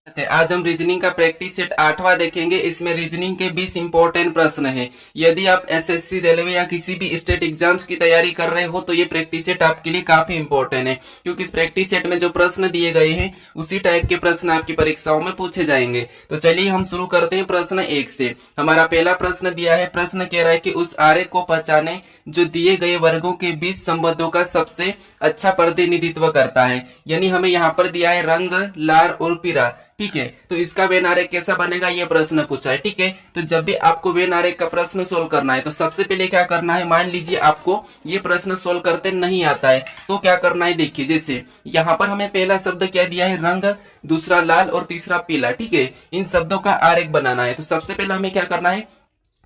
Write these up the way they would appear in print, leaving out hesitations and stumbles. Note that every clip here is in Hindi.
आज हम रीजनिंग का प्रैक्टिस सेट 8वां देखेंगे। इसमें रीजनिंग के 20 इंपॉर्टेंट प्रश्न हैं। यदि आप एसएससी, रेलवे या किसी भी स्टेट एग्जाम्स की तैयारी कर रहे हो तो ये प्रैक्टिस सेट आपके लिए काफी इंपॉर्टेंट है, क्योंकि इस प्रैक्टिस सेट में जो प्रश्न दिए गए हैं उसी टाइप के प्रश्न आपकी परीक्षाओं में पूछे जाएंगे। तो चलिए हम शुरू करते हैं प्रश्न 1 से। हमारा पहला प्रश्न दिया है। प्रश्न कह रहा है कि उस आरेख को पहचाने जो दिए गए वर्गों के बीच संबंधों का सबसे अच्छा प्रतिनिधित्व करता है। यानी हमें यहाँ पर दिया है रंग, लाल और पीला। ठीक है, तो इसका वेन आरेख कैसा बनेगा ये प्रश्न पूछा है। ठीक है, तो जब भी आपको वेन आरेख का प्रश्न सोल्व करना है तो सबसे पहले क्या करना है, मान लीजिए आपको ये प्रश्न सोल्व करते नहीं आता है तो क्या करना है। देखिए, जैसे यहाँ पर हमें पहला शब्द क्या दिया है, रंग, दूसरा लाल और तीसरा पीला। ठीक है, इन शब्दों का आरेख बनाना है। तो सबसे पहले हमें क्या करना है,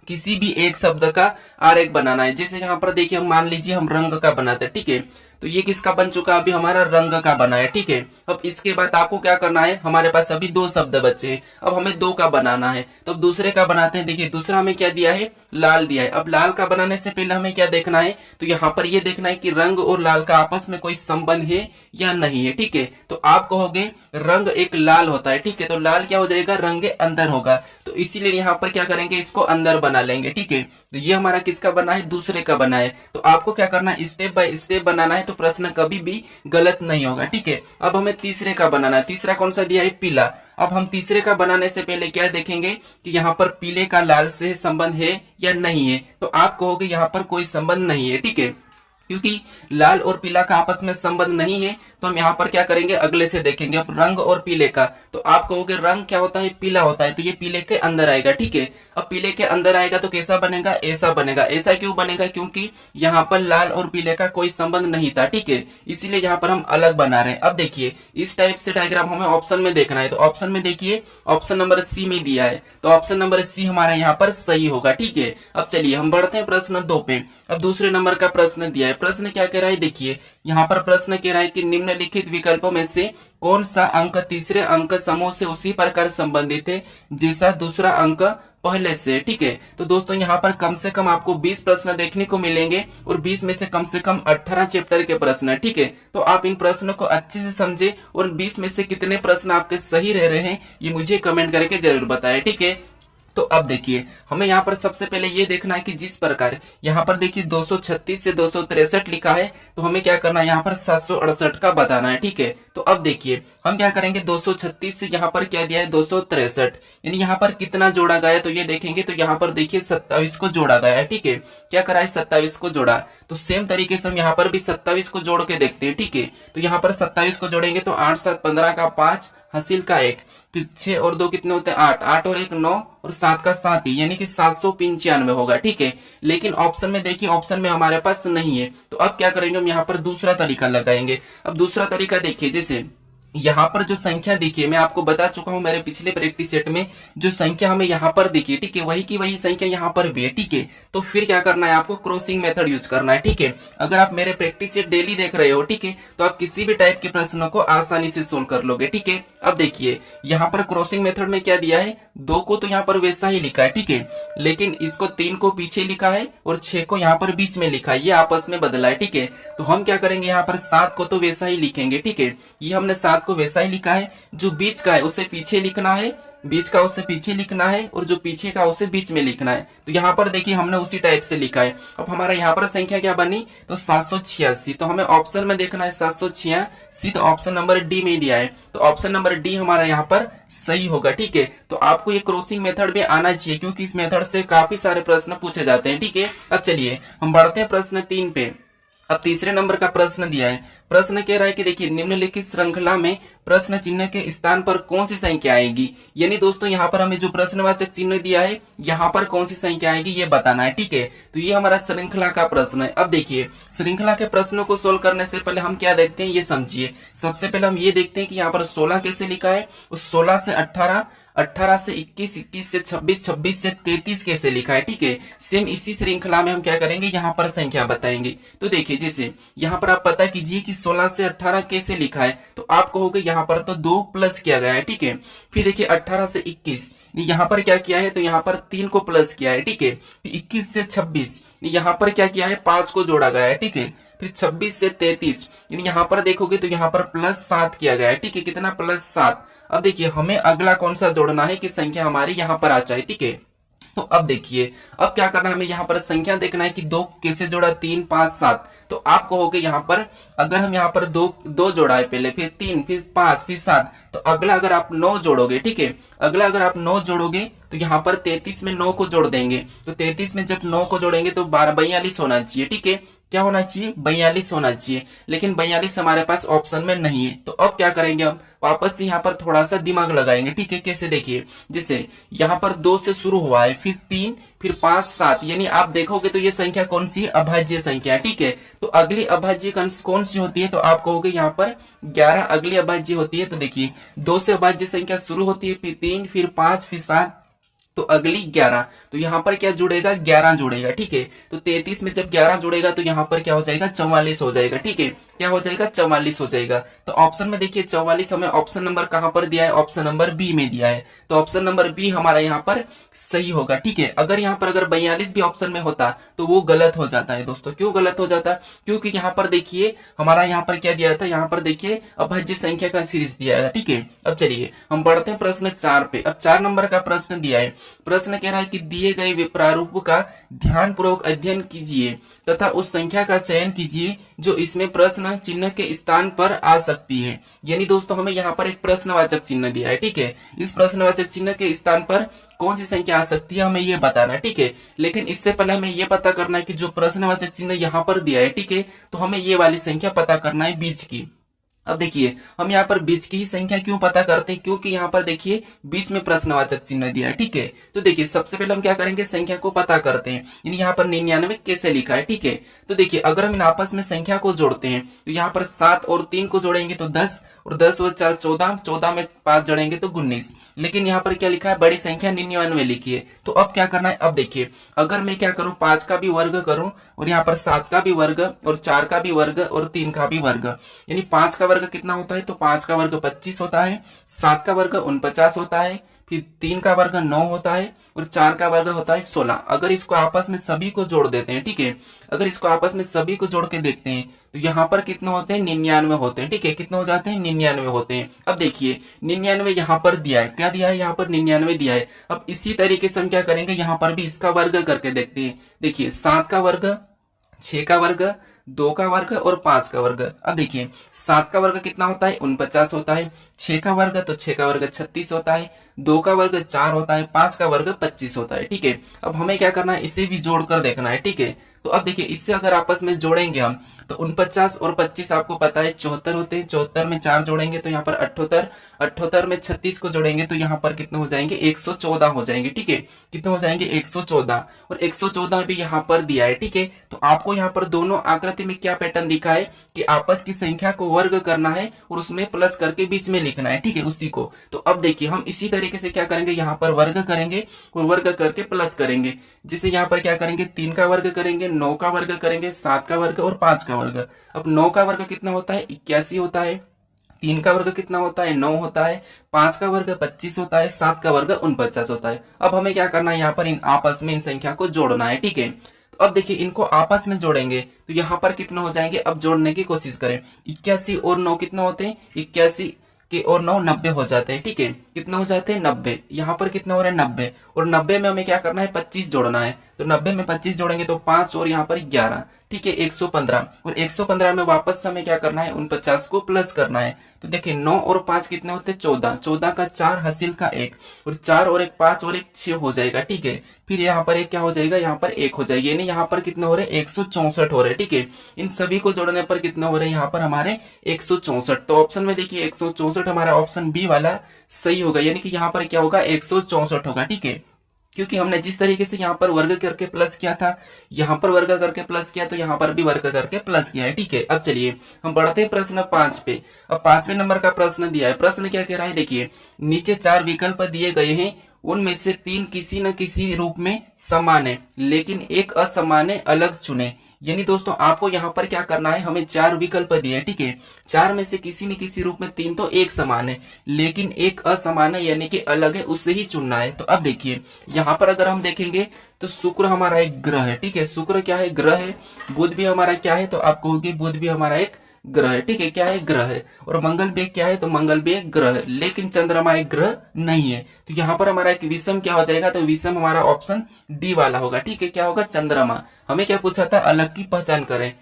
किसी भी एक शब्द का आरेख बनाना है। जैसे यहाँ पर देखिए, हम मान लीजिए हम रंग का बनाते हैं। ठीक है, तो ये किसका बन चुका, अभी हमारा रंग का बना है। ठीक है, अब इसके बाद आपको क्या करना है, हमारे पास अभी 2 शब्द बचे हैं, अब हमें 2 का बनाना है। तो अब दूसरे का बनाते हैं। देखिए, दूसरा हमें क्या दिया है, लाल दिया है। अब लाल का बनाने से पहले हमें क्या देखना है, तो यहाँ पर ये देखना है कि रंग और लाल का आपस में कोई संबंध है या नहीं है। ठीक है, तो आप कहोगे रंग एक लाल होता है। ठीक है, तो लाल क्या हो जाएगा, रंग के अंदर होगा, तो इसीलिए यहाँ पर क्या करेंगे, इसको अंदर बना लेंगे। ठीक है, तो ये हमारा किसका बना है, दूसरे का बना है। तो आपको क्या करना है, स्टेप बाय स्टेप बनाना है, तो प्रश्न कभी भी गलत नहीं होगा। ठीक है, अब हमें तीसरे का बनाना है। तीसरा कौन सा दिया है, पीला। अब हम तीसरे का बनाने से पहले क्या देखेंगे कि यहाँ पर पीले का लाल से संबंध है या नहीं है। तो आप कहोगे यहाँ पर कोई संबंध नहीं है। ठीक है, क्योंकि लाल और पीला का आपस में संबंध नहीं है तो हम यहाँ पर क्या करेंगे, अगले से देखेंगे। अब रंग और पीले का, तो आप कहोगे रंग क्या होता है, पीला होता है, तो ये पीले के अंदर आएगा। ठीक है, अब पीले के अंदर आएगा तो कैसा बनेगा, ऐसा बनेगा। ऐसा क्यों बनेगा, क्योंकि यहाँ पर लाल और पीले का कोई संबंध नहीं था। ठीक है, इसीलिए यहाँ पर हम अलग बना रहे हैं। अब देखिए, इस टाइप से डायग्राम हमें ऑप्शन में देखना है। तो ऑप्शन में देखिए, ऑप्शन नंबर सी में दिया है, तो ऑप्शन नंबर सी हमारा यहाँ पर सही होगा। ठीक है, अब चलिए हम बढ़ते हैं प्रश्न 2 पे। अब दूसरे नंबर का प्रश्न दिया है। प्रश्न क्या कह रहा है, देखिए यहाँ पर प्रश्न कह रहा है कि निम्नलिखित विकल्पों में से कौन सा अंक तीसरे अंक समूह से उसी प्रकार संबंधित है जैसा दूसरा अंक पहले से। ठीक है, तो दोस्तों यहाँ पर कम से कम आपको 20 प्रश्न देखने को मिलेंगे और 20 में से कम 18 चैप्टर के प्रश्न है। ठीक है, तो आप इन प्रश्नों को अच्छे से समझे और 20 में से कितने प्रश्न आपके सही रह रहे हैं ये मुझे कमेंट करके जरूर बताएं। ठीक है, तो अब देखिए, हमें यहाँ पर सबसे पहले ये देखना है कि जिस प्रकार यहाँ पर देखिए 236 से 263 लिखा है, तो हमें क्या करना है, यहाँ पर 768 का बताना है। ठीक है, तो अब देखिए हम क्या करेंगे, 236 से यहाँ पर क्या दिया है, 263, यानी यहाँ पर कितना जोड़ा गया है तो ये देखेंगे। तो यहाँ पर देखिए 27 को जोड़ा गया है। ठीक है, क्या करा है, 27 को जोड़ा। तो सेम तरीके से हम यहाँ पर भी 27 को जोड़ के देखते हैं। ठीक है, तो यहाँ पर 27 को जोड़ेंगे तो 8 7 15 का 5, हासिल का 1, फिर 6 और 2 कितने होते हैं, 8, 8 और 1 9 और 7 का 7 ही, यानी कि 795 होगा। ठीक है, लेकिन ऑप्शन में देखिए, ऑप्शन में हमारे पास नहीं है। तो अब क्या करेंगे, हम यहाँ पर दूसरा तरीका लगाएंगे। अब दूसरा तरीका देखिए, जैसे यहाँ पर जो संख्या देखिए, मैं आपको बता चुका हूं मेरे पिछले प्रैक्टिस सेट में, जो संख्या हमें यहाँ पर देखिए, ठीक है, वही की वही संख्या यहाँ पर भी है। ठीक है, तो फिर क्या करना है, आपको क्रॉसिंग मेथड यूज करना है। ठीक है, अगर आप मेरे प्रैक्टिस सेट डेली देख रहे हो, ठीक है, तो आप किसी भी टाइप के प्रश्नों को आसानी से सोल्व कर लोगे। ठीक है, अब देखिए यहाँ पर क्रॉसिंग मेथड में क्या दिया है, 2 को तो यहाँ पर वैसा ही लिखा है। ठीक है, लेकिन इसको 3 को पीछे लिखा है और 6 को यहाँ पर बीच में लिखा है, ये आपस में बदला है। ठीक है, तो हम क्या करेंगे, यहाँ पर 7 को तो वैसा ही लिखेंगे। ठीक है, ये हमने 7 को वैसा ही लिखा है, जो बीच का है उसे पीछे लिखना है, बीच का उसे पीछे लिखना है और जो पीछे का उसे बीच में लिखना है। तो यहाँ पर देखिए हमने उसी टाइप से लिखा है। अब हमारा यहाँ पर संख्या क्या बनी, तो 786, तो हमें ऑप्शन में देखना है 786, तो ऑप्शन नंबर डी में दिया है, तो ऑप्शन नंबर डी हमारा यहाँ पर सही होगा। ठीक है, तो आपको ये क्रॉसिंग मेथड भी आना चाहिए, क्योंकि इस मेथड से काफी सारे प्रश्न पूछे जाते हैं। ठीक है, अब चलिए हम बढ़ते हैं प्रश्न 3 पे। अब तीसरे नंबर का प्रश्न दिया है। प्रश्न कह रहा है कि देखिए निम्नलिखित श्रृंखला में प्रश्न चिन्ह के स्थान पर कौन सी संख्या आएगी। यानी दोस्तों यहाँ पर हमें जो प्रश्नवाचक चिन्ह दिया है, यहाँ पर कौन सी संख्या आएगी ये बताना है। ठीक है, तो ये हमारा श्रृंखला का प्रश्न है। अब देखिए, श्रृंखला के प्रश्नों को सोल्व करने से पहले हम क्या देखते हैं, ये समझिए। सबसे पहले हम ये देखते हैं कि यहाँ पर 16 कैसे लिखा है, उस 16 से 18, 18 से 21, 21 से 26, 26 से 33 कैसे लिखा है। ठीक है, सेम इसी श्रृंखला में हम क्या करेंगे, यहाँ पर संख्या बताएंगे। तो देखिए, जैसे यहाँ पर आप पता कीजिए कि 16 से 18 कैसे लिखा है, तो आप कहोगे यहाँ पर तो 2 प्लस किया गया है। ठीक है, फिर देखिए 18 से 21, यहाँ पर क्या किया है, तो यहाँ पर 3 को प्लस किया है, ठीक है। फिर 21 से 26, यहाँ पर क्या किया है, 5 को जोड़ा गया है, ठीक है। फिर 26 से 33, यानी यहाँ पर देखोगे तो यहाँ पर +7 किया गया है, ठीक है। कितना, +7। अब देखिए हमें अगला कौन सा जोड़ना है कि संख्या हमारी यहाँ पर आ जाए, ठीक है। तो अब देखिए, अब क्या करना है, हमें यहाँ पर संख्या देखना है कि 2 कैसे जोड़ा, 3 5 7। तो आप कहोगे यहाँ पर, अगर हम यहाँ पर दो जोड़ा है पहले, फिर 3, फिर 5, फिर 7, तो अगला अगर आप 9 जोड़ोगे, ठीक है, अगला अगर आप 9 जोड़ोगे तो यहाँ पर 33 में 9 को जोड़ देंगे। तो 33 में जब 9 को जोड़ेंगे तो 42 होना चाहिए, ठीक है। क्या होना चाहिए, 42 होना चाहिए। लेकिन 42 हमारे पास ऑप्शन में नहीं है। तो अब क्या करेंगे, हम वापस से यहाँ पर थोड़ा सा दिमाग लगाएंगे, ठीक है। कैसे, देखिए, जैसे यहाँ पर 2 से शुरू हुआ है, फिर 3, फिर 5 7, यानी आप देखोगे तो ये संख्या कौन सी है, अभाज्य संख्या है, ठीक है। तो अगली अभाज्य कौन सी होती है, तो आप कहोगे यहाँ पर 11 अगली अभाज्य होती है। तो देखिए 2 से अभाज्य संख्या शुरू होती है, फिर 3, फिर 5, फिर 7, तो अगली 11। तो यहाँ पर क्या जुड़ेगा, 11 जुड़ेगा, ठीक है। तो 33 में जब 11 जुड़ेगा तो यहाँ पर क्या हो जाएगा, 44 हो जाएगा, ठीक है। क्या हो जाएगा, 44 हो जाएगा। तो ऑप्शन में देखिए 44 हमें ऑप्शन नंबर कहां पर दिया है, ऑप्शन नंबर बी में दिया है। तो ऑप्शन नंबर बी हमारा यहाँ पर सही होगा, ठीक है। अगर यहाँ पर अगर 42 भी ऑप्शन में होता तो वो गलत हो जाता है दोस्तों। क्यों गलत हो जाता, क्योंकि यहाँ पर देखिए हमारा यहाँ पर क्या दिया था, यहाँ पर देखिए अभाज्य संख्या का सीरीज दिया है, ठीक है। अब चलिए हम बढ़ते हैं प्रश्न 4 पे। अब 4 नंबर का प्रश्न दिया है। प्रश्न कह रहा है कि दिए गए प्रारूप का ध्यानपूर्वक अध्ययन कीजिए तथा उस संख्या का चयन कीजिए जो इसमें प्रश्न चिन्ह के स्थान पर आ सकती है। यानी दोस्तों हमें यहाँ पर एक प्रश्नवाचक चिन्ह दिया है, ठीक है। इस प्रश्नवाचक चिन्ह के स्थान पर कौन सी संख्या आ सकती है, हमें ये बताना है, ठीक है। लेकिन इससे पहले हमें ये पता करना है कि जो प्रश्नवाचक चिन्ह यहाँ पर दिया है, ठीक है, तो हमें ये वाली संख्या पता करना है, बीच की। अब देखिए हम यहाँ पर बीच की ही संख्या क्यों पता करते हैं, क्योंकि यहाँ पर देखिए बीच में प्रश्नवाचक चिन्ह दिया है, ठीक है। तो देखिए सबसे पहले हम क्या करेंगे, संख्या को पता करते हैं। यानी यहाँ पर 99 कैसे लिखा है, ठीक है। तो देखिए अगर हम इन आपस में संख्या को जोड़ते हैं तो यहाँ पर 7 और 3 को जोड़ेंगे तो 10, और 10 और 4 14, 14 में 5 जोड़ेंगे तो 19। लेकिन यहाँ पर क्या लिखा है, बड़ी संख्या 99 लिखी है। तो अब क्या करना है, अब देखिए अगर मैं क्या करूं, 5 का भी वर्ग करूं, और यहाँ पर 7 का भी वर्ग, और 4 का भी वर्ग, और 3 का भी वर्ग, यानी 5 का वर्ग कितना होता है, तो 5 का वर्ग 25 होता है, 7 का वर्ग 49 होता है, फिर 3 का वर्ग 9 होता है, और 4 का वर्ग होता है 16। अगर इसको आपस में सभी को जोड़ देते हैं, ठीक है, अगर इसको आपस में सभी को जोड़ के देखते हैं तो यहाँ पर कितने होते हैं, 99 होते हैं, ठीक है। कितने हो जाते हैं, 99 होते हैं। अब देखिए 99 यहाँ पर दिया है, क्या दिया है, यहाँ पर 99 दिया है। अब इसी तरीके से हम क्या करेंगे, यहाँ पर भी इसका वर्ग करके देखते हैं। देखिए 7 का वर्ग, 6 का वर्ग, 2 का वर्ग और 5 का वर्ग। अब देखिए 7 का वर्ग कितना होता है, 49 होता है, 6 का वर्ग, तो 6 का वर्ग 36 होता है, 2 का वर्ग 4 होता है, 5 का वर्ग 25 होता है, ठीक है। अब हमें क्या करना है, इसे भी जोड़कर देखना है, ठीक है। तो अब देखिए इससे अगर आपस में जोड़ेंगे हम तो 49 और 25 आपको पता है 74 होते हैं। 74 में 4 जोड़ेंगे तो यहाँ पर 78, 78 में 36 को जोड़ेंगे तो यहाँ पर कितने हो जाएंगे, 114 हो जाएंगे, ठीक है। कितने हो जाएंगे, 114, और 114 भी यहाँ पर दिया है, ठीक है। तो आपको यहाँ पर दोनों आकृति में क्या पैटर्न दिखा है कि आपस की संख्या को वर्ग करना है और उसमें प्लस करके बीच में लिखना है, ठीक है, उसी को। तो अब देखिए हम इसी तरीके से क्या करेंगे, यहाँ पर वर्ग करेंगे और वर्ग करके प्लस करेंगे। जिसे यहाँ पर क्या करेंगे, 3 का वर्ग करेंगे, 9 का वर्ग करेंगे, 7 का वर्ग और 5 का वर्ग। अब 9 का वर्ग कितना होता है, 81 होता है, 3 का वर्ग कितना होता है, 9 होता है, 5 का वर्ग 25 होता है, 7 का वर्ग 49 होता है। अब हमें क्या करना है, यहाँ पर इन आपस में इन संख्या को जोड़ना है, ठीक है। तो अब देखिए इनको आपस में जोड़ेंगे तो यहाँ पर कितने हो जाएंगे, अब जोड़ने की कोशिश करें। 81 और 9 कितना होते हैं, 81 के और 9 90 हो जाते हैं, ठीक है। कितना हो जाते हैं, 90। यहाँ पर कितना हो रहा है, 90, और 90 में हमें क्या करना है, 25 जोड़ना है। तो 90 में 25 जोड़ेंगे तो 5 और यहाँ पर 11, ठीक है, 115, और 115 में वापस हमें क्या करना है, 49 को प्लस करना है। तो देखिए 9 और 5 कितने होते हैं, 14, 14 का 4 हासिल का 1, और 4 और 1 5 और 1 6 हो जाएगा, ठीक है। फिर यहाँ पर एक क्या हो जाएगा, यहाँ पर 1 हो जाएगा, यानी यहाँ पर कितने हो रहे हैं, 164 हो रहे हैं, ठीक है। इन सभी को जोड़ने पर कितने हो रहे हैं, यहाँ पर हमारे 164। तो ऑप्शन में देखिए 164 हमारा ऑप्शन बी वाला सही होगा, यानी कि यहाँ पर क्या होगा, 164 होगा, ठीक है। क्योंकि हमने जिस तरीके से यहाँ पर वर्ग करके प्लस किया था, यहाँ पर वर्ग करके प्लस किया, तो यहाँ पर भी वर्ग करके प्लस किया है, ठीक है। अब चलिए हम बढ़ते हैं प्रश्न 5 पे। अब 5वें नंबर का प्रश्न दिया है। प्रश्न क्या कह रहा है, देखिए नीचे 4 विकल्प दिए गए हैं, उनमें से 3 किसी न किसी रूप में समान है लेकिन एक असमान है, अलग चुने। यानी दोस्तों आपको यहाँ पर क्या करना है, हमें 4 विकल्प दिए, ठीक है। 4 में से किसी न किसी रूप में 3 तो एक समान है लेकिन एक असमान है यानी कि अलग है, उससे ही चुनना है। तो अब देखिए यहाँ पर अगर हम देखेंगे तो शुक्र हमारा एक ग्रह है, ठीक है। शुक्र क्या है, ग्रह है। बुध भी हमारा क्या है, तो आप कहोगे बुध भी हमारा एक ग्रह है, ठीक है। क्या है, ग्रह है। और मंगल भी क्या है, तो मंगल भी एक ग्रह है लेकिन चंद्रमा एक ग्रह नहीं है। तो यहाँ पर हमारा एक विषम क्या हो जाएगा, तो विषम हमारा ऑप्शन डी वाला होगा, ठीक है। क्या होगा, चंद्रमा। हमें क्या पूछा था, अलग की पहचान करें।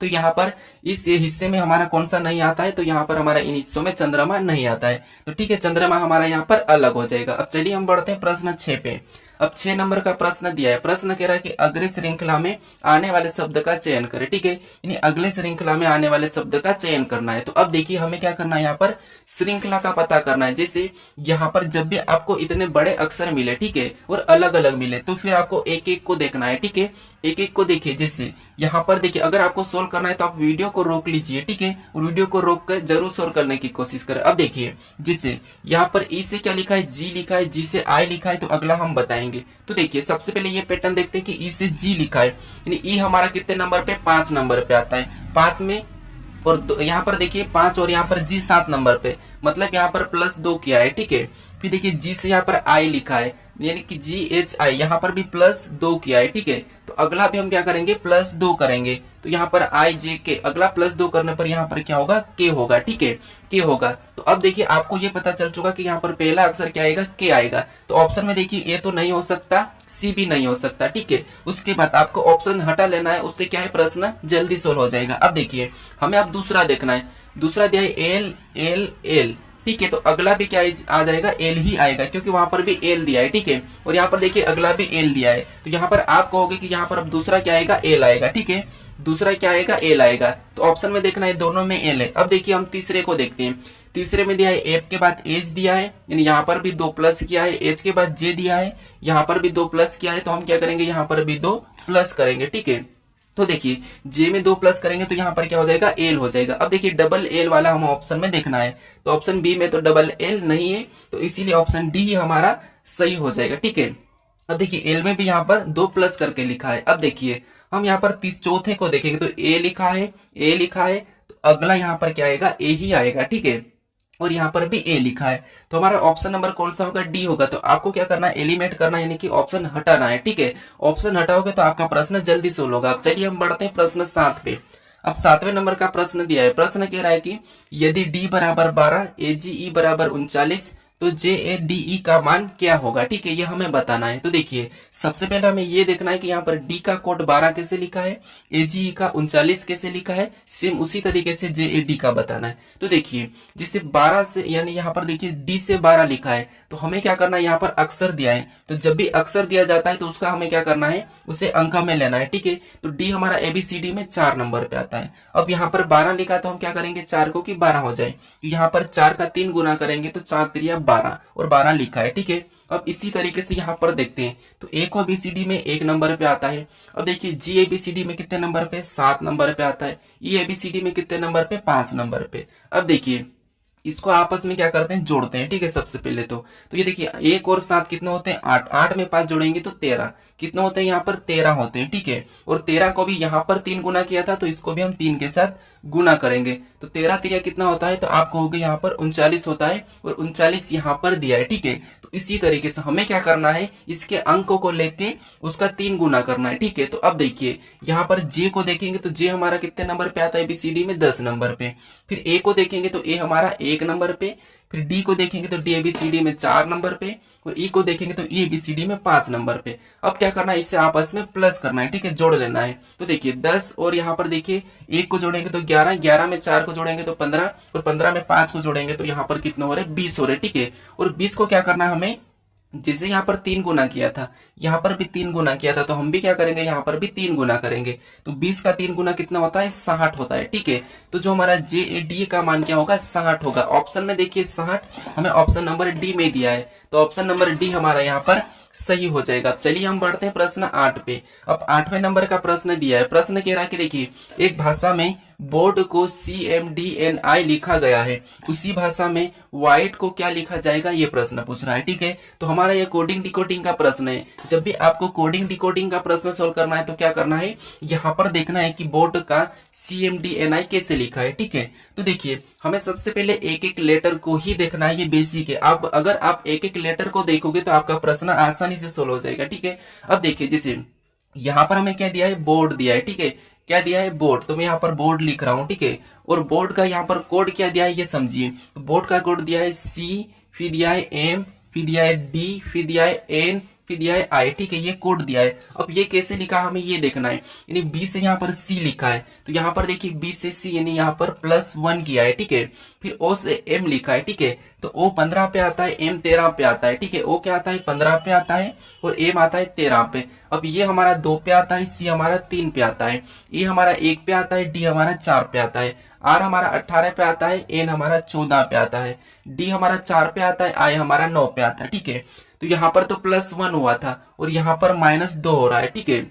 तो यहाँ पर इस हिस्से में हमारा कौन सा नहीं आता है, तो यहाँ पर हमारा इन हिस्सों में चंद्रमा नहीं आता है। तो ठीक है, चंद्रमा हमारा यहाँ पर अलग हो जाएगा। अब चलिए हम बढ़ते हैं प्रश्न 6 पे। अब 6 नंबर का प्रश्न दिया है। प्रश्न कह रहा है कि अगले श्रृंखला में आने वाले शब्द का चयन करें, ठीक है। यानी अगले श्रृंखला में आने वाले शब्द का चयन करना है। तो अब देखिए हमें क्या करना है, यहाँ पर श्रृंखला का पता करना है। जैसे यहाँ पर जब भी आपको इतने बड़े अक्षर मिले, ठीक है, और अलग अलग मिले, तो फिर आपको एक एक को देखना है, ठीक है। एक एक को देखिए। जैसे यहाँ पर देखिए, अगर आपको सोल्व करना है तो आप वीडियो को रोक लीजिए, ठीक है, और वीडियो को रोक कर जरूर सोल्व करने की कोशिश करें। अब देखिए जिससे यहाँ पर ई से क्या लिखा है, जी लिखा है, जी से आई लिखा है, तो अगला हम बताएंगे। तो देखिए सबसे पहले ये पैटर्न देखते हैं कि ई से जी लिखा है, यानी ई हमारा कितने नंबर पे, 5 नंबर पे आता है। 5 में और यहाँ पर देखिए 5 और यहाँ पर जी 7 नंबर पे, मतलब यहाँ पर +2 किया है, ठीक है। फिर देखिए जी से यहाँ पर आई लिखा है, यानी कि GHI, यहाँ पर भी +2 किया है, ठीक है। तो अगला भी हम क्या करेंगे, +2 करेंगे। तो यहाँ पर IJK, अगला +2 करने पर यहाँ पर क्या होगा, K होगा, ठीक है, K होगा। तो अब देखिए आपको ये पता चल चुका कि यहाँ पर पहला अक्षर क्या आएगा, K आएगा। तो ऑप्शन में देखिए A तो नहीं हो सकता, C भी नहीं हो सकता, ठीक है। उसके बाद आपको ऑप्शन हटा लेना है, उससे क्या है, प्रश्न जल्दी सोल्व हो जाएगा। अब देखिए हमें अब दूसरा देखना है। दूसरा दिया है LLL, ठीक है। तो अगला भी क्या आ जाएगा, एल ही आएगा, क्योंकि वहां पर भी एल दिया है, ठीक है। और यहाँ पर देखिए अगला भी एल दिया है। तो यहाँ पर आप कहोगे कि यहाँ पर अब दूसरा क्या आएगा, एल आएगा, ठीक है। दूसरा क्या आएगा, एल आएगा। तो ऑप्शन में देखना है, दोनों में एल है। अब देखिए हम तीसरे को देखते हैं। तीसरे में दिया है एफ के बाद एच दिया है, यानी यहाँ पर भी 2 प्लस किया है। एच के बाद जे दिया है, यहाँ पर भी 2 प्लस किया है। तो हम क्या करेंगे, यहाँ पर भी 2 प्लस करेंगे, ठीक है। तो देखिए जे में 2 प्लस करेंगे तो यहाँ पर क्या हो जाएगा, एल हो जाएगा। अब देखिए डबल एल वाला हम ऑप्शन में देखना है। तो ऑप्शन बी में तो डबल एल नहीं है, तो इसीलिए ऑप्शन डी ही हमारा सही हो जाएगा, ठीक है। अब देखिए एल में भी यहाँ पर 2 प्लस करके लिखा है। अब देखिए हम यहाँ पर चौथे को देखेंगे तो ए लिखा है, ए लिखा है, तो अगला यहाँ पर क्या आएगा, ए ही आएगा, ठीक है। और यहाँ पर भी ए लिखा है, तो हमारा ऑप्शन नंबर कौन सा होगा, डी होगा। तो आपको क्या करना है, एलिमिनेट करना है, यानी कि ऑप्शन हटाना है, ठीक है। ऑप्शन हटाओगे तो आपका प्रश्न जल्दी सोल्व होगा। अब चलिए हम बढ़ते हैं प्रश्न 7 पे। अब 7वें नंबर का प्रश्न दिया है। प्रश्न कह रहा है कि यदि डी बराबर 12, AGE बराबर 39, तो JADE का मान क्या होगा, ठीक है, ये हमें बताना है। तो देखिए सबसे पहले हमें ये देखना है कि यहाँ पर डी का कोड 12 कैसे लिखा है, AGE का 39 कैसे लिखा है, सेम उसी तरीके से JAD का बताना है। तो देखिए जिससे 12 से, यानी यहाँ पर देखिए डी से 12 लिखा है, तो हमें क्या करना है, यहाँ पर अक्षर दिया है, तो जब भी अक्षर दिया जाता है तो उसका हमें क्या करना है, उसे अंक में लेना है, ठीक है। तो डी हमारा ABCD में 4 नंबर पे आता है। अब यहाँ पर 12 लिखा है, तो हम क्या करेंगे, 4 को कि 12 हो जाए, तो यहाँ पर 4 का 3 गुना करेंगे तो 4 3 12, और 12 लिखा है, ठीक है। अब इसी तरीके से यहाँ पर देखते हैं तो ए को ABCD में 1 नंबर पे आता है। अब देखिए जी ABCD में कितने नंबर पे, 7 नंबर पे आता है। ई ABCD में कितने नंबर पे, 5 नंबर पे। अब देखिए इसको आपस में क्या करते हैं, जोड़ते हैं, ठीक है। सबसे पहले तो ये देखिए 1 और 7 कितने होते हैं, 8, 8 में 5 जोड़ेंगे तो 13, कितने होते हैं यहाँ पर, 13 होते हैं, ठीक है। और 13 को भी यहाँ पर 3 गुना किया था, तो इसको भी हम 3 के साथ गुना करेंगे, तो 13 3 कितना होता है, तो आप कहोगे यहाँ पर 39 होता है, और 39 यहाँ पर दिया है, ठीक है। तो इसी तरीके से हमें क्या करना है, इसके अंकों को लेके उसका 3 गुना करना है, ठीक है। तो अब देखिए यहाँ पर जे को देखेंगे तो जे हमारा कितने नंबर पे आता है ABCD में, 10 नंबर पे। फिर ए को देखेंगे तो ए हमारा 1 नंबर पे। फिर डी को देखेंगे तो डी ABCD में 4 नंबर पे, और ई को देखेंगे तो ई ABCD में 5 नंबर पे। अब क्या करना है, इससे आपस में प्लस करना है, ठीक है, जोड़ लेना है। तो देखिए 10 और यहाँ पर देखिए 1 को जोड़ेंगे तो 11, 11 में 4 को जोड़ेंगे तो 15, और 15 में 5 को जोड़ेंगे तो यहाँ पर कितना हो रहा है, 20 हो रहे, ठीक है। और 20 को क्या करना है हमें, जैसे यहाँ पर 3 गुना किया था, यहाँ पर भी 3 गुना किया था, तो हम भी क्या करेंगे, यहाँ पर भी 3 गुना करेंगे। तो 20 का 3 गुना कितना होता है, 60 होता है, ठीक है। तो जो हमारा JAD का मान क्या होगा, 60 होगा। ऑप्शन में देखिए 60 हमें ऑप्शन नंबर डी में दिया है, तो ऑप्शन नंबर डी हमारा यहाँ पर सही हो जाएगा। चलिए हम बढ़ते हैं प्रश्न 8 पे। अब 8वें नंबर का प्रश्न दिया है। प्रश्न कह रहा है कि देखिए एक भाषा में बोर्ड को CMDNI लिखा गया है, उसी भाषा में व्हाइट को क्या लिखा जाएगा, ये प्रश्न पूछ रहा है। ठीक है, तो हमारा ये कोडिंग डिकोडिंग का प्रश्न है। जब भी आपको कोडिंग डिकोडिंग का प्रश्न सोल्व करना है तो क्या करना है, यहाँ पर देखना है कि बोर्ड का CMDNI कैसे लिखा है। ठीक है, तो देखिए हमें सबसे पहले एक एक लेटर को ही देखना है, ये बेसिक है। अब अगर आप एक एक लेटर को देखोगे तो आपका प्रश्न आसानी से सोल्व हो जाएगा। ठीक है, अब देखिए जैसे यहाँ पर हमें क्या दिया है, बोर्ड दिया है। ठीक है, क्या दिया है, बोर्ड, तो मैं यहाँ पर बोर्ड लिख रहा हूँ। ठीक है, और बोर्ड का यहाँ पर कोड क्या दिया है ये समझिए। तो बोर्ड का कोड दिया है C, फिर दिया है M, फिर दिया है D, फिर दिया है N, फिर दिया है I। ठीक है, ये कोड दिया है। अब ये कैसे लिखा हमें ये देखना है, यानी B से यहाँ पर C लिखा है, तो यहाँ पर देखिए B से C यानी यहाँ पर +1 किया है। ठीक है, फिर O से M लिखा है। ठीक है, तो O 15 पे आता है, M 13 पे आता है। ठीक है, O क्या आता है 15 पे आता है और M आता है 13 पे। अब ये हमारा 2 पे आता है, C हमारा 3 पे आता है, E हमारा 1 पे आता है, D हमारा 4 पे आता है, R हमारा 18 पे आता है, N हमारा 14 पे आता है, D हमारा 4 पे आता है, I हमारा 9 पे आता है। ठीक है, तो यहाँ पर तो +1 हुआ था और यहाँ पर -2 हो रहा है। ठीक है,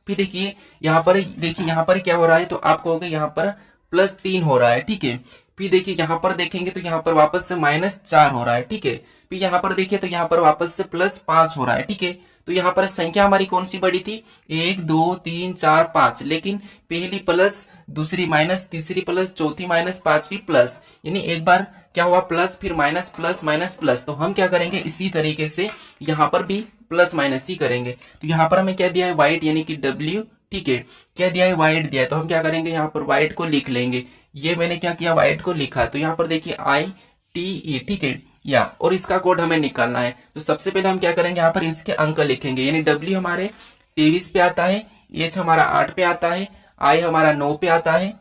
फिर देखिए यहाँ पर क्या हो रहा है, तो आप कहोगे यहाँ पर +3 हो रहा है। ठीक है, फिर देखिए यहाँ पर देखेंगे तो यहाँ पर वापस से -4 हो रहा है। ठीक है, फिर यहाँ पर देखिए तो यहाँ पर वापस से +5 हो रहा है। ठीक है, तो यहाँ पर संख्या हमारी कौन सी बड़ी थी, 1 2 3 4 5, लेकिन पहली प्लस, दूसरी माइनस, तीसरी प्लस, चौथी माइनस, पांचवी प्लस, यानी एक बार क्या हुआ प्लस, फिर माइनस, प्लस माइनस प्लस। तो हम क्या करेंगे इसी तरीके से यहाँ पर भी प्लस माइनस ही करेंगे। तो यहाँ पर हमें क्या दिया है, वाइट यानी कि W। ठीक है, क्या दिया है, वाइट दिया है, तो हम क्या करेंगे यहाँ पर वाइट को लिख लेंगे। ये मैंने क्या किया, वाइट को लिखा, तो यहाँ पर देखिए ITE। ठीक है, या और इसका कोड हमें निकालना है। तो सबसे पहले हम क्या करेंगे, यहाँ पर इसके अंक लिखेंगे, यानी W हमारे 23 पे आता है, H हमारा 8 पे आता है, I हमारा 9 पे आता है।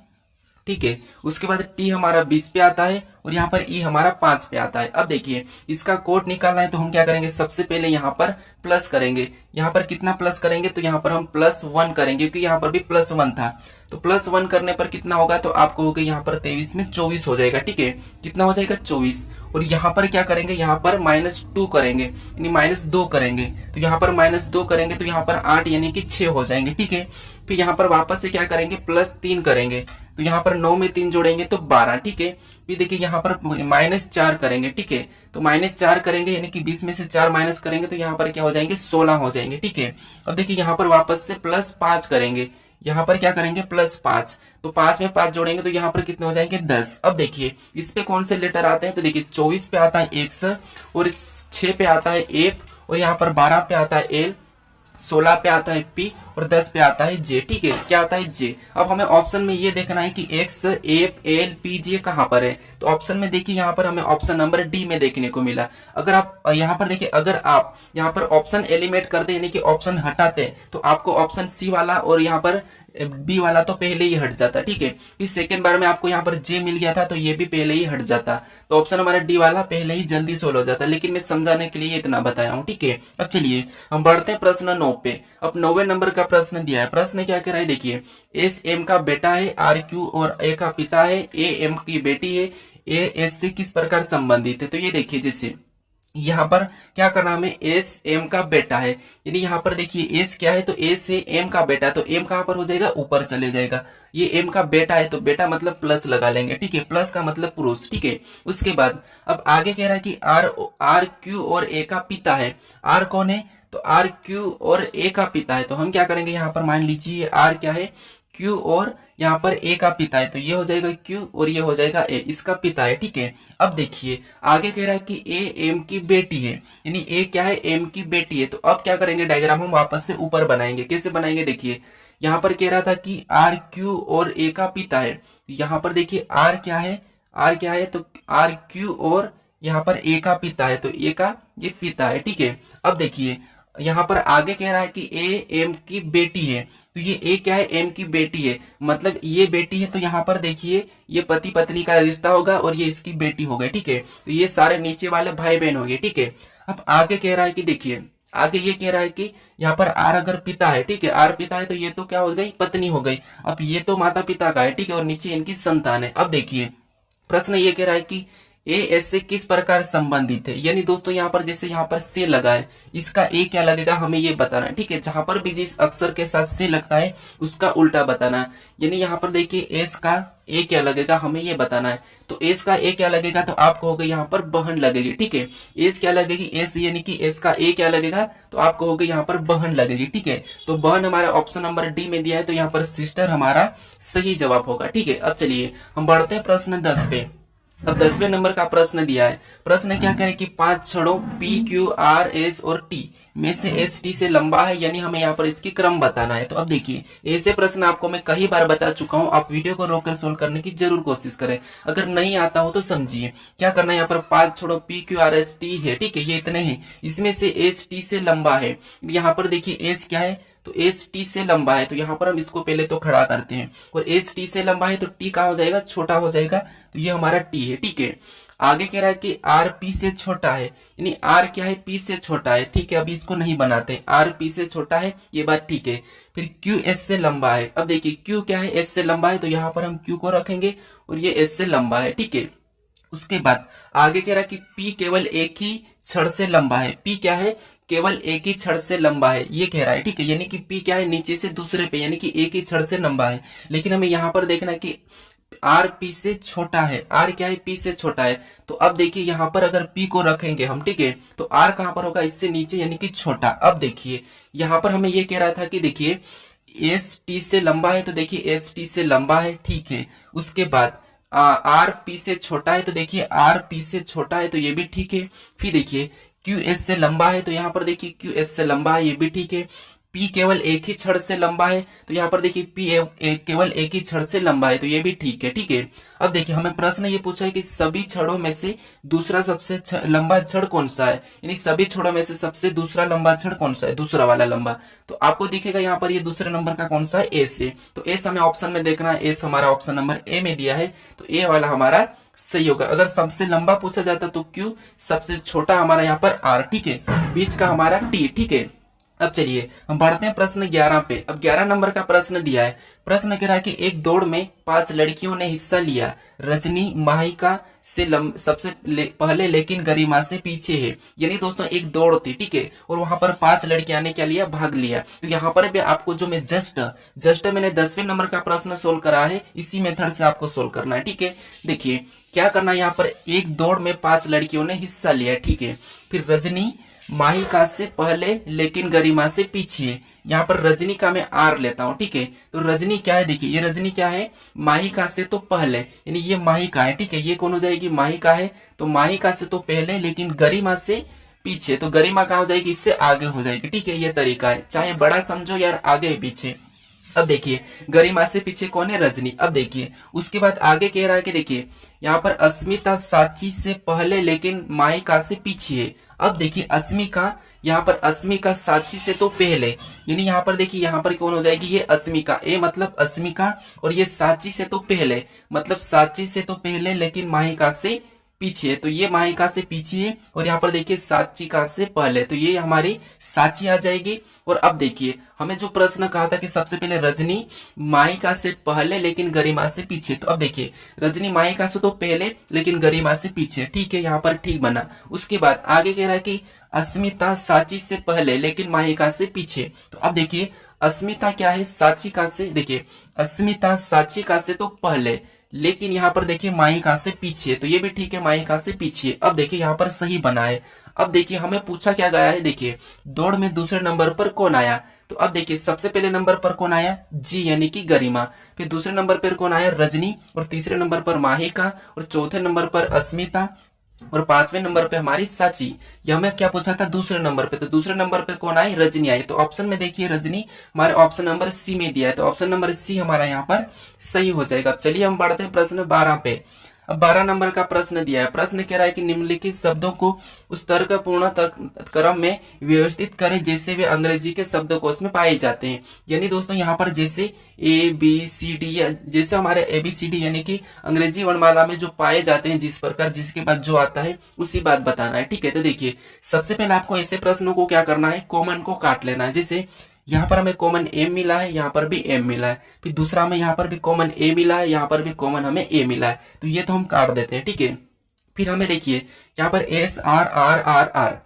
ठीक है, उसके बाद T हमारा 20 पे आता है और यहाँ पर E हमारा 5 पे आता है। अब देखिए इसका कोड निकालना है, तो हम क्या करेंगे, सबसे पहले यहाँ पर प्लस करेंगे। यहाँ पर कितना प्लस करेंगे, तो यहाँ पर हम +1 करेंगे, क्योंकि यहाँ पर भी +1 था। तो +1 करने पर कितना होगा, तो आपको होगा यहाँ पर 23 में 24 हो जाएगा। ठीक है, कितना हो जाएगा 24। और यहाँ पर क्या करेंगे, यहाँ पर -2 करेंगे, यानी -2 करेंगे, तो यहाँ पर -2 करेंगे तो यहाँ पर 8 यानी कि 6 हो जाएंगे। ठीक है, फिर यहाँ पर वापस से क्या करेंगे, +3 करेंगे, तो यहाँ पर 9 में 3 जोड़ेंगे तो 12। ठीक है, फिर देखिए यहाँ पर -4 करेंगे। ठीक है, तो -4 करेंगे यानी कि 20 में से 4 माइनस करेंगे तो यहाँ पर क्या हो जाएंगे, 16 हो जाएंगे। ठीक है, अब देखिए यहाँ पर वापस से +5 करेंगे, यहाँ पर क्या करेंगे +5, तो 5 में 5 जोड़ेंगे तो यहाँ पर कितने हो जाएंगे 10। अब देखिए इस पे कौन से लेटर आते हैं, तो देखिए 24 पे आता है X, और 6 पे आता है F, और यहाँ पर 12 पे आता है L, 16 पे आता है P, और 10 पे आता है J। ठीक है, क्या आता है J। अब हमें ऑप्शन में ये देखना है कि X, F, L, P, J कहाँ पर है। तो ऑप्शन में देखिए यहाँ पर हमें ऑप्शन नंबर D में देखने को मिला। अगर आप यहाँ पर देखिए, अगर आप यहाँ पर ऑप्शन एलिमिनेट कर दे यानी कि ऑप्शन हटाते तो आपको ऑप्शन C वाला और यहाँ पर B वाला तो पहले ही हट जाता। ठीक है, इस सेकेंड बार में आपको यहाँ पर J मिल गया था तो ये भी पहले ही हट जाता, तो ऑप्शन हमारा D वाला पहले ही जल्दी सोल्व हो जाता, लेकिन मैं समझाने के लिए इतना बताया हूँ। ठीक है, अब चलिए हम बढ़ते हैं प्रश्न 9 पे। अब 9वें नंबर का प्रश्न दिया है। प्रश्न क्या कह रहा है, देखिए S M का बेटा है, R Q और A का पिता है, A M की बेटी है, A S से किस प्रकार संबंधित है। तो ये देखिए जैसे यहाँ पर क्या करना हमें, S M का बेटा है, यानी यहाँ पर देखिए S क्या है, तो S से M का बेटा, तो M कहाँ पर हो जाएगा, ऊपर चले जाएगा। ये M का बेटा है तो बेटा मतलब प्लस लगा लेंगे। ठीक है, प्लस का मतलब पुरुष। ठीक है, उसके बाद अब आगे कह रहा है कि R Q और A का पिता है। R कौन है, तो R Q और A का पिता है, तो हम क्या करेंगे, यहाँ पर मान लीजिए R क्या है, Q, और यहाँ पर A का पिता है, तो ये हो जाएगा Q और ये हो जाएगा A, इसका पिता है। ठीक है, अब देखिए आगे कह रहा है कि A M की बेटी है, यानी A क्या है, M की बेटी है। तो अब क्या करेंगे, डायग्राम हम वापस से ऊपर बनाएंगे। कैसे बनाएंगे, देखिए यहाँ पर कह रहा था कि R Q और A का पिता है, यहाँ पर देखिए R क्या है, तो R Q और यहाँ पर A का पिता है, तो A का ये पिता है। ठीक है, अब देखिए यहाँ पर आगे कह रहा है कि A M की बेटी है, तो ये A क्या है, M की बेटी है, मतलब ये बेटी है, तो यहाँ पर देखिए ये पति पत्नी का रिश्ता होगा और ये इसकी बेटी हो गई। ठीक है, तो ये सारे नीचे वाले भाई बहन हो गए। ठीक है, अब आगे कह रहा है कि देखिए आगे ये कह रहा है कि यहाँ पर R अगर पिता है, ठीक है, R पिता है तो ये तो क्या हो गई, पत्नी हो गई। अब ये तो माता पिता का है। ठीक है, और नीचे इनकी संतान है। अब देखिए प्रश्न ये कह रहा है कि ए एस से किस प्रकार संबंधित है, यानी दोस्तों यहाँ पर जैसे यहाँ पर से लगा है, इसका ए क्या लगेगा हमें ये बताना है, ठीक है। जहां पर भी जिस अक्षर के साथ से लगता है उसका उल्टा बताना है, यानी यहाँ पर देखिए एस का ए क्या लगेगा हमें ये बताना है। तो एस का ए क्या लगेगा, तो आप कहोगे यहाँ पर बहन लगेगी, ठीक है। एस क्या लगेगी, एस यानी कि एस का ए क्या लगेगा, तो आप कहोगे यहाँ पर बहन लगेगी, ठीक है। तो बहन हमारा ऑप्शन नंबर डी में दिया है, तो यहाँ पर सिस्टर हमारा सही जवाब होगा, ठीक है। अब चलिए हम बढ़ते हैं प्रश्न 10 पे। अब 10वें नंबर का प्रश्न दिया है। प्रश्न क्या करें कि 5 छड़ों P, Q, R, S और T में से S T से लंबा है, यानी हमें यहाँ पर इसकी क्रम बताना है। तो अब देखिए ऐसे प्रश्न आपको मैं कई बार बता चुका हूँ, आप वीडियो को रोककर सोल्व करने की जरूर कोशिश करें। अगर नहीं आता हो तो समझिए क्या करना है। यहाँ पर 5 छड़ों P, Q, R, S, T है, ठीक है, ये इतने हैं, इसमें से S T से लंबा है। यहाँ पर देखिए S क्या है, तो एच टी से लंबा है, तो यहाँ पर हम इसको पहले तो खड़ा करते हैं, और एच टी से लंबा है तो टी कहाँ हो जाएगा, छोटा हो जाएगा, तो ये हमारा टी है, ठीक है। आगे कह रहा है कि आर पी से छोटा है, यानी आर क्या है, पी से छोटा है, ठीक है। अभी इसको नहीं बनाते, आर पी से छोटा है, ये बात ठीक है। फिर क्यू एस से लंबा है, अब देखिए क्यू क्या है, एस से लंबा है, तो यहाँ पर हम क्यू को रखेंगे और ये एस से लंबा है, ठीक है। उसके बाद आगे कह रहा है कि P केवल एक ही छड़ से लंबा है, P क्या है, केवल एक ही छड़ से लंबा है, ये कह रहा है, ठीक है। यानी कि P क्या है, नीचे से दूसरे पे, यानी कि एक ही छड़ से लंबा है। लेकिन हमें यहाँ पर देखना है कि R P से छोटा है, R क्या है, P से छोटा है। तो अब देखिए यहाँ पर अगर P को रखेंगे हम, ठीक है, तो R कहाँ पर होगा, इससे नीचे, यानी कि छोटा। अब देखिए यहाँ पर हमें ये कह रहा था कि देखिए एस टी से लंबा है, तो देखिए एस टी से लंबा है, ठीक है। उसके बाद आर पी से छोटा है, तो देखिए आर पी से छोटा है, तो ये भी ठीक है। फिर देखिए क्यू एस से लंबा है, तो यहाँ पर देखिए क्यू एस से लंबा है, ये भी ठीक है। पी केवल एक ही छड़ से लंबा है, तो यहाँ पर देखिए पी केवल एक ही छड़ से लंबा है, तो ये भी ठीक है, ठीक है। अब देखिए हमें प्रश्न ये पूछा है कि सभी छड़ों में से दूसरा सबसे लंबा छड़ कौन सा है, यानी सभी छड़ों में से सबसे दूसरा लंबा छड़ कौन सा है, दूसरा वाला लंबा। तो आपको दिखेगा यहाँ पर ये दूसरे नंबर का कौन सा है, एस है। तो एस हमें ऑप्शन में देखना है, एस हमारा ऑप्शन नंबर ए में दिया है, तो ए वाला हमारा सही होगा। अगर सबसे लंबा पूछा जाता तो क्यू, सबसे छोटा हमारा यहाँ पर आर, ठीक है, बीच का हमारा टी, ठीक है। अब चलिए हम बढ़ते हैं प्रश्न 11 पे। अब 11 नंबर का प्रश्न दिया है। प्रश्न कह रहा है कि एक दौड़ में 5 लड़कियों ने हिस्सा लिया, रजनी माहिका से सबसे पहले लेकिन गरिमा से पीछे है। यानी दोस्तों एक दौड़ थी, ठीक है, और वहां पर 5 लड़कियां ने क्या लिया, भाग लिया। तो यहाँ पर भी आपको जो मैं जस्ट मैंने 10वें नंबर का प्रश्न सोल्व करा है, इसी मेथड से आपको सोल्व करना है, ठीक है। देखिए क्या करना है, यहाँ पर एक दौड़ में 5 लड़कियों ने हिस्सा लिया, ठीक है। फिर रजनी माहिका से पहले लेकिन गरिमा से पीछे है। यहाँ पर रजनी का मैं आर लेता हूँ, ठीक है। तो रजनी क्या है, देखिए ये रजनी क्या है, माहिका से तो पहले, यानी ये माहिका है, ठीक है। ये कौन हो जाएगी, माहिका है, तो माहिका से तो पहले लेकिन गरिमा से पीछे, तो गरिमा कहाँ हो जाएगी, इससे आगे हो जाएगी, ठीक है। ये तरीका है, चाहे बड़ा समझो यार आगे पीछे। अब देखिए गरिमा से पीछे कौन है, रजनी। अब देखिए उसके बाद आगे कह रहा है कि देखिए यहाँ पर अस्मिता साची से पहले लेकिन माहिका से पीछे है। अब देखिए अस्मिका, यहाँ पर अस्मिका साची से तो पहले, यानी यहाँ पर देखिए यहाँ पर कौन हो जाएगी, ये अस्मिका, ए मतलब अस्मिका, और ये साची से तो पहले, मतलब साची से तो पहले लेकिन माहिका से पीछे है, तो ये माहिका से पीछे है। और यहाँ पर देखिए साचिका से पहले, तो ये हमारी साची आ जाएगी। और अब देखिए हमें जो प्रश्न कहा था कि सबसे पहले रजनी माहिका से पहले लेकिन गरिमा से पीछे, तो अब देखिए रजनी माहिका से तो पहले लेकिन गरिमा से पीछे, ठीक है, यहाँ पर ठीक बना। उसके बाद आगे कह रहा है कि अस्मिता साची से पहले लेकिन माहिका से पीछे। तो अब देखिए अस्मिता क्या है, साचिका से, देखिए अस्मिता साचिका से तो पहले लेकिन यहाँ पर देखिए माहिका से पीछे, तो ये भी ठीक है, माहिका से पीछे। अब देखिए यहाँ पर सही बना है। अब देखिए हमें पूछा क्या गया है, देखिए दौड़ में दूसरे नंबर पर कौन आया। तो अब देखिए सबसे पहले नंबर पर कौन आया, जी यानी कि गरिमा। फिर दूसरे नंबर पर कौन आया, रजनी। और तीसरे नंबर पर माहिका। और चौथे नंबर पर अस्मिता। और 5वें नंबर पे हमारी साची। ये हमें क्या पूछा था, दूसरे नंबर पे, तो दूसरे नंबर पे कौन आई, रजनी आई। तो ऑप्शन में देखिए रजनी हमारे ऑप्शन नंबर सी में दिया है, तो ऑप्शन नंबर सी हमारा यहाँ पर सही हो जाएगा। चलिए हम बढ़ते हैं प्रश्न 12 पे। अब 12 नंबर का प्रश्न दिया है। प्रश्न कह रहा है कि निम्नलिखित शब्दों को उस तर्कपूर्ण क्रम में व्यवस्थित करें जैसे वे अंग्रेजी के शब्दकोश में पाए जाते हैं। यानी दोस्तों यहाँ पर जैसे ए बी सी डी, जैसे हमारे ABCD यानी कि अंग्रेजी वर्णमाला में जो पाए जाते हैं जिस प्रकार, जिसके बाद जो आता है उसी बात बताना है, ठीक है। तो देखिए सबसे पहले आपको ऐसे प्रश्नों को क्या करना है, कॉमन को काट लेना है। जैसे यहाँ पर हमें कॉमन M मिला है, यहाँ पर भी M मिला है। फिर दूसरा हमें यहाँ पर भी कॉमन A मिला है, यहाँ पर भी कॉमन हमें A मिला है। तो ये तो हम काट देते हैं, ठीक है। फिर हमें देखिए यहाँ पर S R R R R,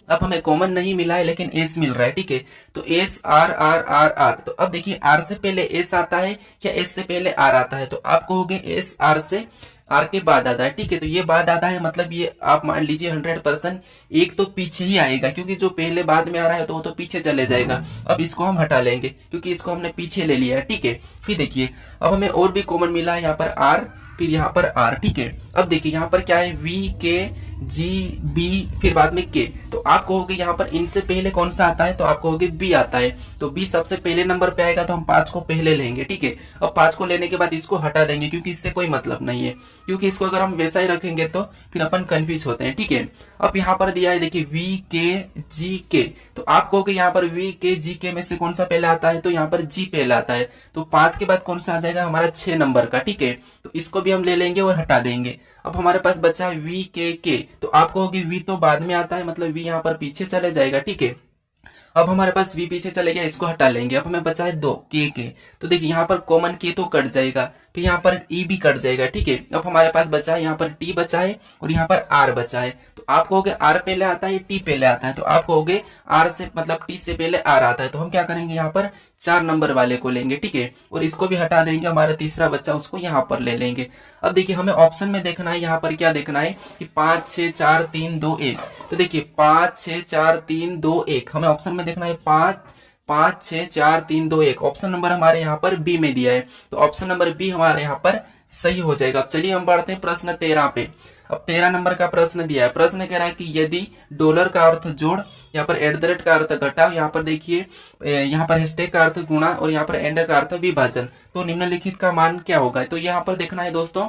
अब हमें कॉमन नहीं मिला है लेकिन एस मिल रहा है, ठीक है। तो S R R R R, तो अब देखिए आर से पहले एस आता है या एस से पहले आर आता है, तो आप कहोगे एस आर से आर के बाद आता है, ठीक है। तो ये बाद आता है मतलब ये आप मान लीजिए 100% एक तो पीछे ही आएगा, क्योंकि जो पहले बाद में आ रहा है तो वो तो पीछे चले जाएगा। अब इसको हम हटा लेंगे क्योंकि इसको हमने पीछे ले लिया है, ठीक है। फिर देखिए अब हमें और भी कॉमन मिला है, यहाँ पर आर फिर यहाँ पर आर, ठीक है। अब देखिए यहाँ पर क्या है, वी के जी बी फिर बाद में के, तो आप कहोगे यहाँ पर इनसे पहले कौन सा आता है, तो आप कहोगे बी आता है। तो बी सबसे पहले नंबर पे आएगा तो हम 5 को पहले लेंगे, ठीक है। अब 5 को लेने के बाद इसको हटा देंगे क्योंकि इससे कोई मतलब नहीं है, क्योंकि इसको अगर हम वैसा ही रखेंगे तो फिर अपन कंफ्यूज होते हैं, ठीक है। अब यहाँ पर दिया है देखिए वी के जी के, तो आप कहोगे यहाँ पर वी के जी के में से कौन सा पहले आता है, तो यहाँ पर जी पहले आता है। तो 5 के बाद कौन सा आ जाएगा, हमारा 6 नंबर का, ठीक है। तो इसको भी हम ले लेंगे और हटा देंगे। अब हमारे पास बचा है वी के, तो आप कहोगे वी तो बाद में आता है मतलब वी यहाँ पर पीछे चले जाएगा, ठीक है। अब हमारे पास v पीछे चले गया, इसको हटा लेंगे। अब हमें बचा है 2 के, तो देखिए यहाँ पर कॉमन के तो कट जाएगा, फिर यहाँ पर e भी कट जाएगा, ठीक है। अब हमारे पास बचा है यहाँ पर t बचा है और यहाँ पर r बचा है। तो आप कहोगे r पहले आता है t पहले आता है, तो आप कहोगे r से मतलब t से पहले r आता है। तो हम क्या करेंगे, यहाँ पर 4 नंबर वाले को लेंगे, ठीक है, और इसको भी हटा देंगे, हमारा तीसरा बच्चा उसको यहाँ पर ले लेंगे। अब देखिए हमें ऑप्शन में देखना है, यहाँ पर क्या देखना है कि 5 6 4 3 2 1, तो देखिए 5 6 4 3 2 1, हमें ऑप्शन में देखना है 5 5 6 4 3 2 1। ऑप्शन नंबर हमारे यहाँ पर बी में दिया है, तो ऑप्शन नंबर बी हमारे यहाँ पर सही हो जाएगा। अब चलिए हम बढ़ते हैं प्रश्न 13 पे। अब 13 नंबर का प्रश्न दिया है, प्रश्न कह रहा है कि यदि डॉलर का अर्थ जोड़, यहाँ पर एट द रेट का अर्थ घटाव, यहाँ पर देखिए यहाँ पर हैशटैग का अर्थ गुणा और यहाँ पर एंड का अर्थ विभाजन, तो निम्नलिखित का मान क्या होगा। तो यहाँ पर देखना है दोस्तों,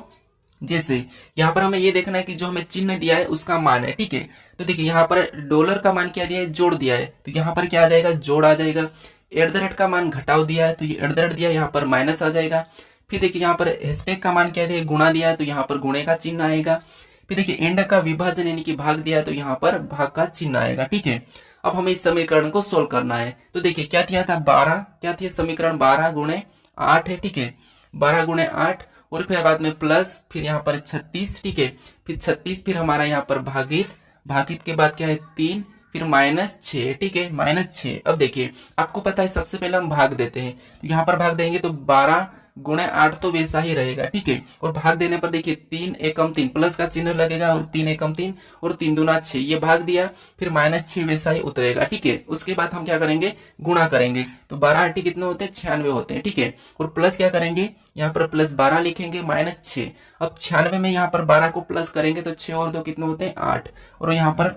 जैसे यहाँ पर हमें ये देखना है कि जो हमें चिन्ह दिया है उसका मान है, ठीक है। तो देखिए यहाँ पर डॉलर का मान क्या दिया है, जोड़ दिया है, तो यहाँ पर क्या आ जाएगा, जोड़ आ जाएगा। एट द रेट का मान घटाव दिया है, तो ये एट द रेट दिया है, यहाँ पर माइनस आ जाएगा। फिर देखिए यहाँ पर हैशटैग का मान क्या दिया है, गुणा दिया है, तो यहाँ पर गुणे का चिन्ह आएगा। फिर देखिए एंड का विभाजन यानी कि भाग दिया है, तो यहाँ पर भाग का चिन्ह आएगा, ठीक है। अब हमें इस समीकरण को सोल्व करना है। तो देखिए क्या दिया था, 12 क्या थी समीकरण, 12 गुणे 8 है, ठीक है, 12 गुणे 8 और फिर बाद में प्लस फिर यहाँ पर 36, ठीक है, फिर 36 फिर हमारा यहाँ पर भागित, भागित के बाद क्या है 3 फिर -6, ठीक है, -6। अब देखिए आपको पता है सबसे पहले हम भाग देते हैं, तो यहाँ पर भाग देंगे तो 12 गुणे 8 तो वैसा ही रहेगा, ठीक है। और भाग देने पर देखिए 3 एकम 3 प्लस का चिन्ह लगेगा और 3 एकम 3 और 3 दूना 6, ये भाग दिया फिर -6 वैसा ही उतरेगा, ठीक है। उसके बाद हम क्या करेंगे, गुणा करेंगे, तो 12 8 कितने होते हैं, 96 होते हैं, ठीक है। और प्लस क्या करेंगे, यहाँ पर प्लस 12 लिखेंगे -6। अब 96 में यहाँ पर 12 को प्लस करेंगे तो 6 और 2 कितने होते हैं, 8, और यहाँ पर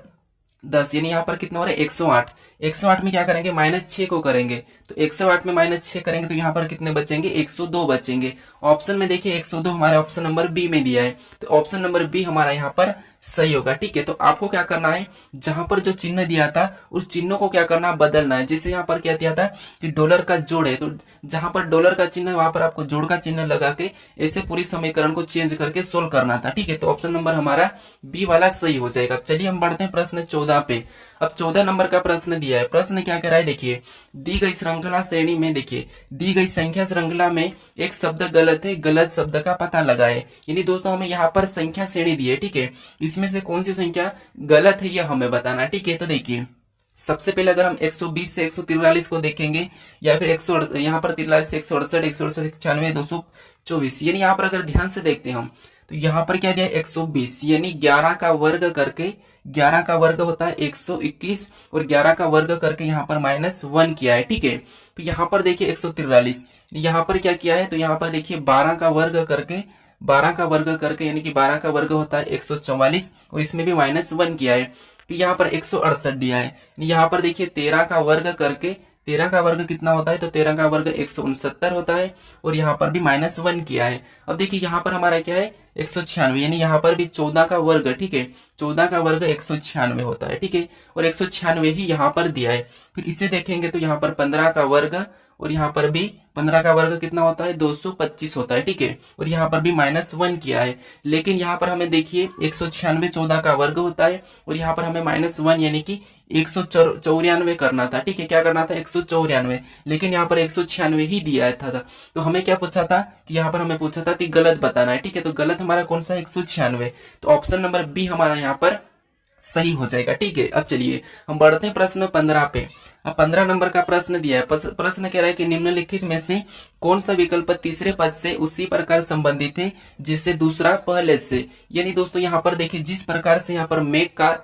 10, यानी यहाँ पर कितना हो रहा है 108। 108 में क्या करेंगे, -6 को करेंगे, तो 108 में -6 करेंगे तो यहाँ पर कितने बचेंगे, 102 बचेंगे। ऑप्शन में देखिए 102 हमारे ऑप्शन नंबर बी में दिया है, तो ऑप्शन नंबर बी हमारा यहाँ पर सही होगा, ठीक है। तो आपको क्या करना है, जहां पर जो चिन्ह दिया था उस चिन्हों को क्या करना है, बदलना है। जैसे यहाँ पर क्या दिया था कि डॉलर का जोड़ है, तो जहां पर डॉलर का चिन्ह है वहां पर आपको जोड़ का चिन्ह लगा के ऐसे पूरी समीकरण को चेंज करके सोल्व करना था, ठीक है। तो ऑप्शन नंबर हमारा बी वाला सही हो जाएगा। चलिए हम बढ़ते हैं प्रश्न 14 पे। अब 14 नंबर का प्रश्न दिया है, प्रश्न क्या कह रहा है, देखिए दी गई श्रृंखला श्रेणी में, देखिए दी गई संख्या श्रृंखला में एक शब्द गलत है, गलत शब्द का पता लगाए। यानी दोस्तों हमें यहाँ पर संख्या श्रेणी दी है, ठीक है, इसमें से कौन सी संख्या गलत है यह हमें बताना, ठीक है। तो देखिए सबसे पहले अगर हम 120 से 143 को देखेंगे, या फिर 100 यहाँ पर 43 से 168 168 96 224, यानी यहाँ पर अगर ध्यान से देखते हैं हम, तो यहाँ पर क्या दिया 120, यानी 11 का वर्ग करके, 11 का वर्ग होता है 121 और 11 का वर्ग करके यहाँ पर -1 किया है, ठीक है। तो यहाँ पर देखिए 143, यहाँ पर क्या किया है, तो यहाँ पर देखिए 12 का वर्ग करके, 12 का वर्ग करके यानी कि 12 का वर्ग होता है 144 और इसमें भी -1 किया है। फिर यहाँ पर 168 दिया है, यहाँ पर देखिए 13 का वर्ग करके, 13 का वर्ग कितना होता है, तो 13 का वर्ग 169 होता है और यहाँ पर भी -1 किया है। अब देखिए यहाँ पर हमारा क्या है 196, यानी यहाँ पर भी 14 का वर्ग, ठीक है, 14 का वर्ग 196 होता है, ठीक है, और 196 ही यहाँ पर दिया है। फिर इसे देखेंगे तो यहाँ पर 15 का वर्ग और यहाँ पर भी 15 का वर्ग कितना होता है 225 होता है, ठीक है। और यहाँ पर भी -1 किया है, लेकिन यहाँ पर हमें देखिए 196 14 का वर्ग होता है और यहाँ पर हमें -1 यानी कि 194 करना था, ठीक है। क्या करना था 194, लेकिन यहाँ पर 196 ही दिया था। तो हमें क्या पूछा था कि यहाँ पर हमें पूछा था कि गलत बताना है, ठीक है। तो गलत हमारा कौन सा 196, तो ऑप्शन नंबर बी हमारा यहाँ पर सही हो जाएगा, ठीक है। अब चलिए हम बढ़ते हैं प्रश्न 15 पे। अब 15 नंबर का प्रश्न दिया है। प्रश्न कह रहा है कि निम्नलिखित में से कौन सा विकल्प तीसरे पद से उसी प्रकार संबंधित है जिससे दूसरा पहले से। यानी दोस्तों यहाँ पर देखिए जिस प्रकार से यहाँ पर मेक का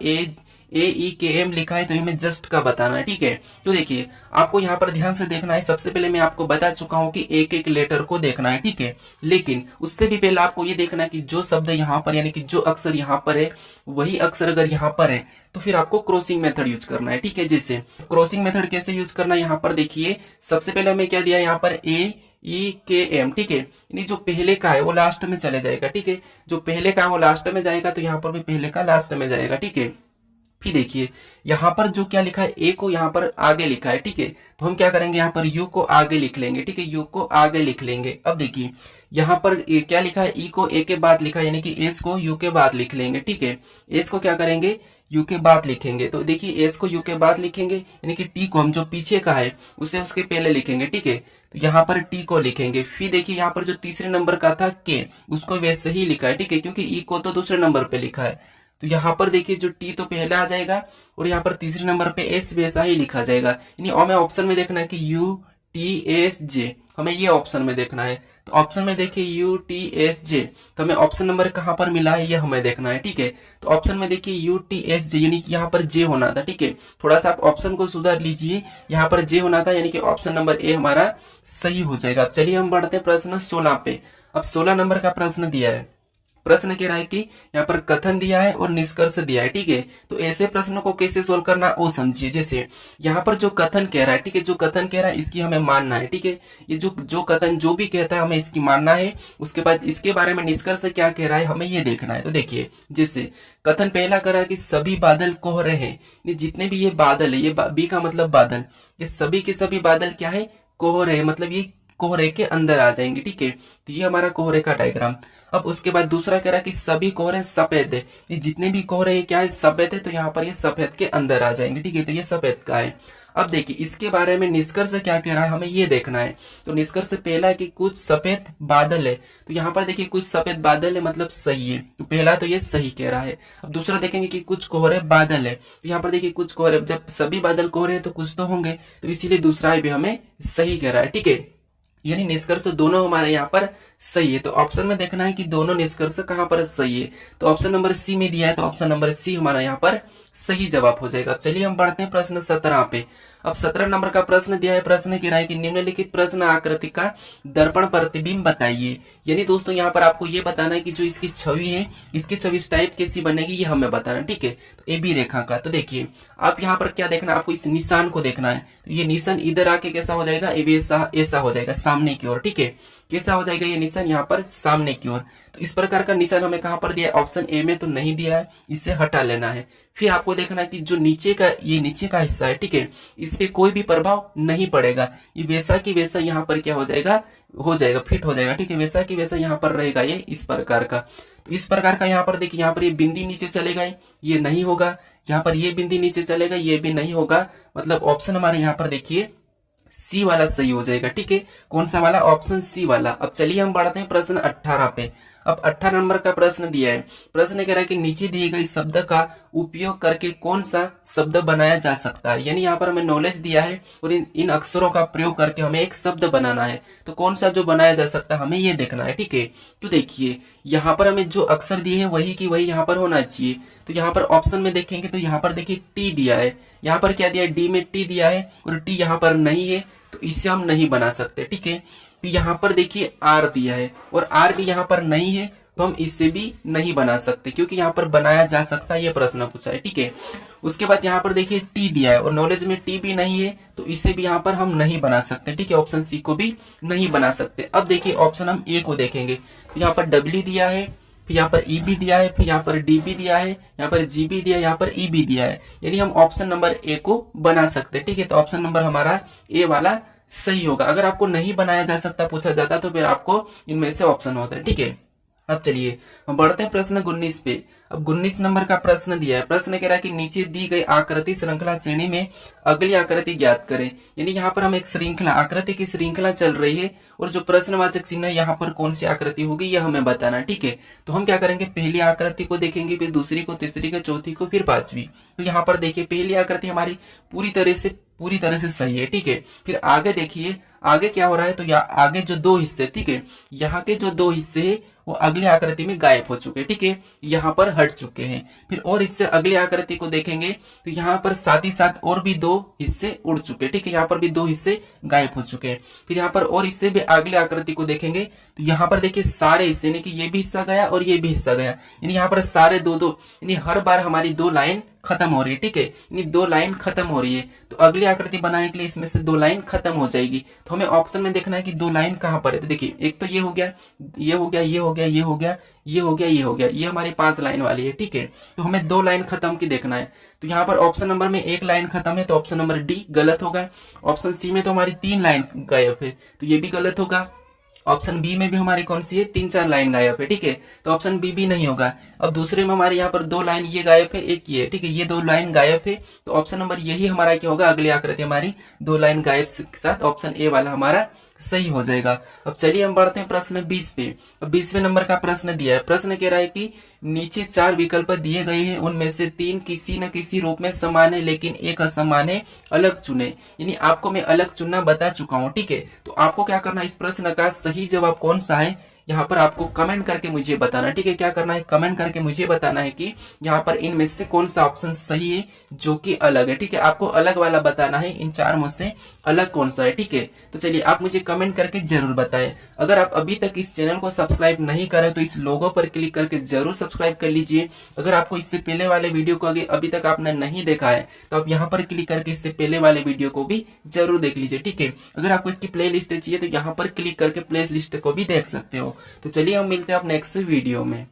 AEKM लिखा है तो हमें जस्ट का बताना है, ठीक है। तो देखिए आपको यहाँ पर ध्यान से देखना है। सबसे पहले मैं आपको बता चुका हूँ कि एक एक लेटर को देखना है, ठीक है। लेकिन उससे भी पहले आपको ये देखना है कि जो शब्द यहाँ पर यानी कि जो अक्षर यहाँ पर है वही अक्षर अगर यहाँ पर है तो फिर आपको क्रॉसिंग मेथड यूज करना है, ठीक है। जैसे क्रॉसिंग मेथड कैसे यूज करना है, यहाँ पर देखिए सबसे पहले हमें क्या दिया है यहाँ पर AEKM, ठीक है। यानी जो पहले का है वो लास्ट में चले जाएगा, ठीक है। जो पहले का है वो लास्ट में जाएगा तो यहाँ पर भी पहले का लास्ट में जाएगा, ठीक है। फिर देखिए यहाँ पर जो क्या लिखा है ए को यहाँ पर आगे लिखा है, ठीक है। तो हम क्या करेंगे यहाँ पर यू को आगे लिख लेंगे, ठीक है। यू को आगे लिख लेंगे। अब देखिए यहाँ पर क्या लिखा है ई को ए के बाद लिखा है यानी कि एस को यू के बाद लिख लेंगे, ठीक है। एस को क्या करेंगे यू के बाद लिखेंगे। तो देखिए एस को यू के बाद लिखेंगे यानी कि टी को हम जो पीछे का है उसे उसके पहले लिखेंगे, ठीक है। तो यहाँ पर टी को लिखेंगे। फिर देखिए यहाँ पर जो तीसरे नंबर का था के उसको वैसे ही लिखा है, ठीक है, क्योंकि ई को तो दूसरे नंबर पे लिखा है। तो यहाँ पर देखिए जो टी तो पहले आ जाएगा और यहाँ पर तीसरे नंबर पे एस वैसा ही लिखा जाएगा। यानी हमें ऑप्शन में देखना है कि UTSJ, हमें ये ऑप्शन में देखना है। तो ऑप्शन में देखिए UTSJ, तो हमें ऑप्शन नंबर कहाँ पर मिला है ये हमें देखना है, ठीक है। तो ऑप्शन में देखिए UTSJ यानी कि यहाँ पर जे होना था, ठीक है। थोड़ा सा आप ऑप्शन को सुधार लीजिए, यहाँ पर जे होना था यानी कि ऑप्शन नंबर ए हमारा सही हो जाएगा। अब चलिए हम बढ़ते हैं प्रश्न 16 पे। अब 16 नंबर का प्रश्न दिया है। प्रश्न कह रहा है कि यहाँ पर कथन दिया है और निष्कर्ष दिया है, ठीक है। तो ऐसे प्रश्नों को कैसे सोल्व करना वो समझिए। जैसे यहाँ पर जो कथन कह रहा है, ठीक है, जो कथन कह रहा है इसकी हमें मानना है, ठीक है। ये जो कथन जो भी कहता है हमें इसकी मानना है। उसके बाद इसके बारे में निष्कर्ष क्या कह रहा है हमें ये देखना है। तो देखिए जैसे कथन पहला कह रहा है कि सभी बादल कोहरे हैं। जितने भी ये बादल है, ये बी का मतलब बादल, ये सभी के सभी बादल क्या है कोहरे है, मतलब ये कोहरे के अंदर आ जाएंगे, ठीक है। तो ये हमारा कोहरे का डायग्राम। अब उसके बाद दूसरा कह रहा है कि सभी कोहरे सफेद है। ये जितने भी कोहरे क्या है सफेद है, तो यहाँ पर ये सफेद के अंदर आ जाएंगे, ठीक है। तो ये सफेद का है। अब देखिए इसके बारे में निष्कर्ष क्या कह रहा है हमें ये देखना है। तो निष्कर्ष पहला है कि कुछ सफेद बादल है। तो यहाँ पर देखिए कुछ सफेद बादल है मतलब सही है, तो पहला तो ये सही कह रहा है। अब दूसरा देखेंगे कि कुछ कोहरे बादल है। तो यहाँ पर देखिए कुछ कोहरे, जब सभी बादल कोहरे हैं तो कुछ तो होंगे, तो इसीलिए दूसरा भी हमें सही कह रहा है, ठीक है। यानी निष्कर्ष दोनों हमारे यहाँ पर सही है। तो ऑप्शन में देखना है कि दोनों निष्कर्ष कहाँ पर सही है। तो ऑप्शन नंबर सी में दिया है, तो ऑप्शन नंबर सी हमारा यहाँ पर सही जवाब हो जाएगा। चलिए हम बढ़ते हैं प्रश्न 17 पे। अब 17 नंबर का प्रश्न दिया है। प्रश्न कह रहा है कि निम्नलिखित प्रश्न आकृति का दर्पण प्रतिबिंब बताइए। यानी दोस्तों यहाँ पर आपको ये बताना है कि जो इसकी छवि है इसकी छवि इस टाइप कैसी बनेगी ये हमें बताना है, ठीक है। तो ए बी रेखा का, तो देखिए आप यहाँ पर क्या देखना है, आपको इस निशान को देखना है। तो ये निशान इधर आके कैसा हो जाएगा, ए बी ऐसा हो जाएगा सामने की ओर, ठीक है। कैसा हो जाएगा ये निशान यहाँ पर सामने की ओर। तो इस प्रकार का निशान हमें कहाँ पर दिया है, ऑप्शन ए में तो नहीं दिया है, इसे हटा लेना है। फिर आपको देखना है कि जो नीचे का ये नीचे का हिस्सा है, ठीक है, इस पे कोई भी प्रभाव नहीं पड़ेगा। ये वैसा की वैसा यहाँ पर क्या हो जाएगा फिट हो जाएगा, ठीक है। वैसा की वैसा यहाँ पर रहेगा ये इस प्रकार का। तो इस प्रकार का यहाँ पर देखिए यहाँ पर ये बिंदी नीचे चलेगा ये नहीं होगा, यहाँ पर ये बिंदी नीचे चलेगा ये भी नहीं होगा। मतलब ऑप्शन हमारे यहाँ पर देखिए सी वाला सही हो जाएगा, ठीक है। कौन सा वाला, ऑप्शन सी वाला। अब चलिए हम बढ़ते हैं प्रश्न 18 पे। अब 18 नंबर का प्रश्न दिया है। प्रश्न कह रहा है कि नीचे दिए गए शब्द का उपयोग करके कौन सा शब्द बनाया जा सकता है। यानी यहाँ पर हमें नॉलेज दिया है और इन अक्षरों का प्रयोग करके हमें एक शब्द बनाना है। तो कौन सा जो बनाया जा सकता है हमें ये देखना है, ठीक है। तो देखिए यहाँ पर हमें जो अक्षर दिए हैं वही की वही यहाँ पर होना चाहिए। तो यहाँ पर ऑप्शन में देखेंगे तो यहाँ पर देखिए टी दिया है, यहाँ पर क्या दिया है डी में टी दिया है और टी यहाँ पर नहीं है, तो इसे हम नहीं बना सकते, ठीक है। यहाँ पर देखिए आर दिया है और आर भी यहाँ पर नहीं है, तो हम इससे भी नहीं बना सकते क्योंकि यहाँ पर बनाया जा सकता है, ये प्रश्न पूछा है, ठीक है। उसके बाद यहाँ पर देखिए टी दिया है और नॉलेज में टी भी नहीं है, तो इसे भी यहाँ पर हम नहीं बना सकते, ठीक है। ऑप्शन सी को भी नहीं बना सकते। अब देखिए ऑप्शन हम ए को देखेंगे, तो यहाँ पर डब्ल्यू दिया है, फिर यहाँ पर ई बी दिया है, फिर यहाँ पर डी बी दिया है, यहाँ पर जी बी दिया है, यहाँ पर ई बी दिया है। यानी हम ऑप्शन नंबर ए को बना सकते हैं, ठीक है। तो ऑप्शन नंबर हमारा ए वाला सही होगा। अगर आपको नहीं बनाया जा सकता पूछा जाता तो फिर आपको इनमें से ऑप्शन होता है। ठीक है, अब चलिए हम बढ़ते हैं प्रश्न 19 पे। अब 19 नंबर का प्रश्न दिया है। प्रश्न कह रहा है कि नीचे दी गई आकृति श्रृंखला श्रेणी में अगली आकृति ज्ञात करें। यानी यहाँ पर हम एक श्रृंखला आकृति की श्रृंखला चल रही है और जो प्रश्नवाचक चिन्ह है यहाँ पर कौन सी आकृति होगी यह हमें बताना है। ठीक है, तो हम क्या करेंगे, पहली आकृति को देखेंगे, फिर दूसरी को, तीसरी को, चौथी को, फिर पांचवी। तो यहाँ पर देखिए पहली आकृति हमारी पूरी तरह से सही है। ठीक है, फिर आगे देखिए आगे क्या हो रहा है, तो यहाँ आगे जो दो हिस्से, ठीक है, यहाँ के जो दो हिस्से है वो अगली आकृति में गायब हो चुके हैं। ठीक है, यहाँ पर हट चुके हैं। फिर और इससे अगली आकृति को देखेंगे तो यहाँ पर साथ ही साथ और भी दो हिस्से उड़ चुके हैं। ठीक है, यहाँ पर भी दो हिस्से गायब हो चुके हैं। फिर यहाँ पर और इससे भी अगली आकृति को देखेंगे तो यहाँ पर देखिए सारे हिस्से, यानी कि ये भी हिस्सा गया और ये भी हिस्सा गया, यानी यहाँ पर सारे दो दो, यानी हर बार हमारी दो लाइन खत्म हो रही है। ठीक है, यानी दो लाइन खत्म हो रही है, तो अगली आकृति बनाने के लिए इसमें से दो लाइन खत्म हो जाएगी। तो हमें ऑप्शन में देखना है कि दो लाइन कहाँ पर है। तो देखिए एक तो ये हो गया, ये हो गया, ये हो गया, ये हो गया, ये हो गया, ये हो गया, ये हमारी 5 लाइन वाली है। ठीक है, तो हमें दो लाइन खत्म की देखना है। तो यहाँ पर ऑप्शन नंबर में एक लाइन खत्म है, तो ऑप्शन नंबर डी गलत होगा। ऑप्शन सी में तो हमारी 3 लाइन गायब है, तो ये भी गलत होगा। ऑप्शन बी में भी हमारी कौन सी है, 3-4 लाइन गायब है। ठीक है, तो ऑप्शन बी भी नहीं होगा। अब दूसरे में हमारे यहाँ पर 2 लाइन ये गायब है, एक ये, ठीक है, ये 2 लाइन गायब है, तो ऑप्शन नंबर यही हमारा क्या होगा, अगली आकृति हमारी 2 लाइन गायब के साथ ऑप्शन ए वाला हमारा सही हो जाएगा। अब चलिए हम बढ़ते हैं प्रश्न 20 पे। अब 20वें नंबर का प्रश्न दिया है। प्रश्न कह रहा है कि नीचे 4 विकल्प दिए गए हैं, उनमें से 3 किसी न किसी रूप में समान है लेकिन एक असमान है, अलग चुने। यानी आपको मैं अलग चुनना बता चुका हूं। ठीक है, तो आपको क्या करना है, इस प्रश्न का सही जवाब कौन सा है यहाँ पर आपको कमेंट करके मुझे बताना। ठीक है, क्या करना है, कमेंट करके मुझे बताना है कि यहाँ पर इनमें से कौन सा ऑप्शन सही है जो कि अलग है। ठीक है, आपको अलग वाला बताना है, इन 4 में से अलग कौन सा है। ठीक है, तो चलिए आप मुझे कमेंट करके जरूर बताएं। अगर आप अभी तक इस चैनल को सब्सक्राइब नहीं करें तो इस लोगो पर क्लिक करके जरूर सब्सक्राइब कर लीजिए। अगर आपको इससे पहले वाले वीडियो को अभी तक आपने नहीं देखा है तो आप यहाँ पर क्लिक करके इससे पहले वाले वीडियो को भी जरूर देख लीजिए। ठीक है, अगर आपको इसकी प्ले लिस्ट चाहिए तो यहाँ पर क्लिक करके प्ले लिस्ट को भी देख सकते हो। तो चलिए हम मिलते हैं आप नेक्स्ट वीडियो में।